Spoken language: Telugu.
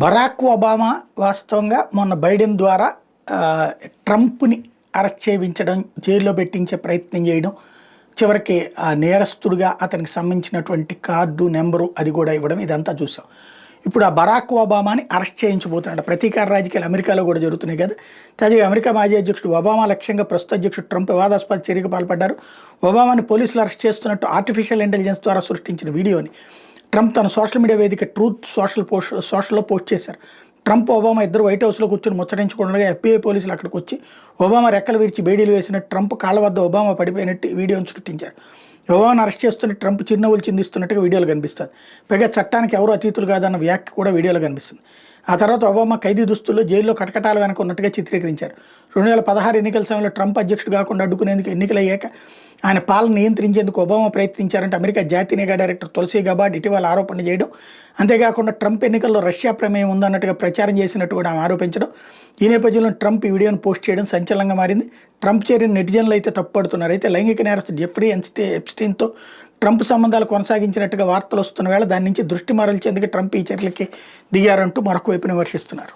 బరాక్ ఒబామా వాస్తవంగా మొన్న బైడెన్ ద్వారా ట్రంప్ని అరెస్ట్ చేయించడం, జైల్లో పెట్టించే ప్రయత్నం చేయడం, చివరికి ఆ నేరస్తుడిగా అతనికి సంబంధించినటువంటి కార్డు నెంబరు అది కూడా ఇవ్వడం, ఇదంతా చూసాం. ఇప్పుడు ఆ బరాక్ ఒబామాని అరెస్ట్ చేయించబోతున్నాడు. ప్రతీకార రాజకీయాలు అమెరికాలో కూడా జరుగుతున్నాయి కదా. తాజాగా అమెరికా మాజీ అధ్యక్షుడు ఒబామా లక్ష్యంగా ప్రస్తుత అధ్యక్షుడు ట్రంప్ వివాదాస్పద చర్యకు పాల్పడ్డారు. ఒబామాని పోలీసులు అరెస్ట్ చేస్తున్నట్టు ఆర్టిఫిషియల్ ఇంటెలిజెన్స్ ద్వారా సృష్టించిన వీడియోని ట్రంప్ తన సోషల్ మీడియా వేదిక ట్రూత్ సోషల్లో పోస్ట్ చేశారు. ట్రంప్, ఒబామా ఇద్దరు వైట్ హౌస్లో కూర్చొని ముచ్చరించుకుండగా ఎఫ్బీఐ పోలీసులు అక్కడికి వచ్చి ఒబామా రెక్కలు విరిచి బేడీలు వేసినట్టు, ట్రంప్ కాళ్ళ వద్ద ఒబామా పడిపోయినట్టు వీడియోను సృష్టించారు. ఒబామాను అరెస్ట్ చేస్తున్న ట్రంప్ చిరునవ్వులు చిందిస్తున్నట్టుగా వీడియోలు కనిపిస్తుంది. పైగా చట్టానికి ఎవరు అతీతులు కాదన్న వ్యాఖ్య కూడా వీడియోలో కనిపిస్తుంది. ఆ తర్వాత ఒబామా ఖైదీ దుస్తుల్లో జైల్లో కటకటాల వెనక ఉన్నట్టుగా చిత్రీకరించారు. 2016 ఎన్నికల సమయంలో ట్రంప్ అధ్యక్షుడు కాకుండా అడ్డుకునేందుకు ఎన్నికలయ్యాక ఆయన పాలన నియంత్రించేందుకు ఒబామా ప్రయత్నించారంటే అమెరికా జాతీయ నిఘా డైరెక్టర్ తులసి గబార్డ్ ఇటీవల ఆరోపణ చేయడం, అంతేకాకుండా ట్రంప్ ఎన్నికల్లో రష్యా ప్రమేయం ఉందన్నట్టుగా ప్రచారం చేసినట్టు కూడా ఆమె ఆరోపించడం. ఈ నేపథ్యంలో ట్రంప్ ఈ వీడియోను పోస్ట్ చేయడం సంచలనంగా మారింది. ట్రంప్ చేరిన నెటిజన్లు అయితే తప్పుపడుతున్నారు. అయితే లైంగిక నేరస్తుడు జెఫ్రీ ఎప్స్టీన్తో ట్రంప్ సంబంధాలు కొనసాగించినట్టుగా వార్తలు వస్తున్న వేళ దాని నుంచి దృష్టి మరల్చేందుకు ట్రంప్ ఈ చర్యలకి దిగారంటూ మరొక వైపు విమర్శిస్తున్నారు.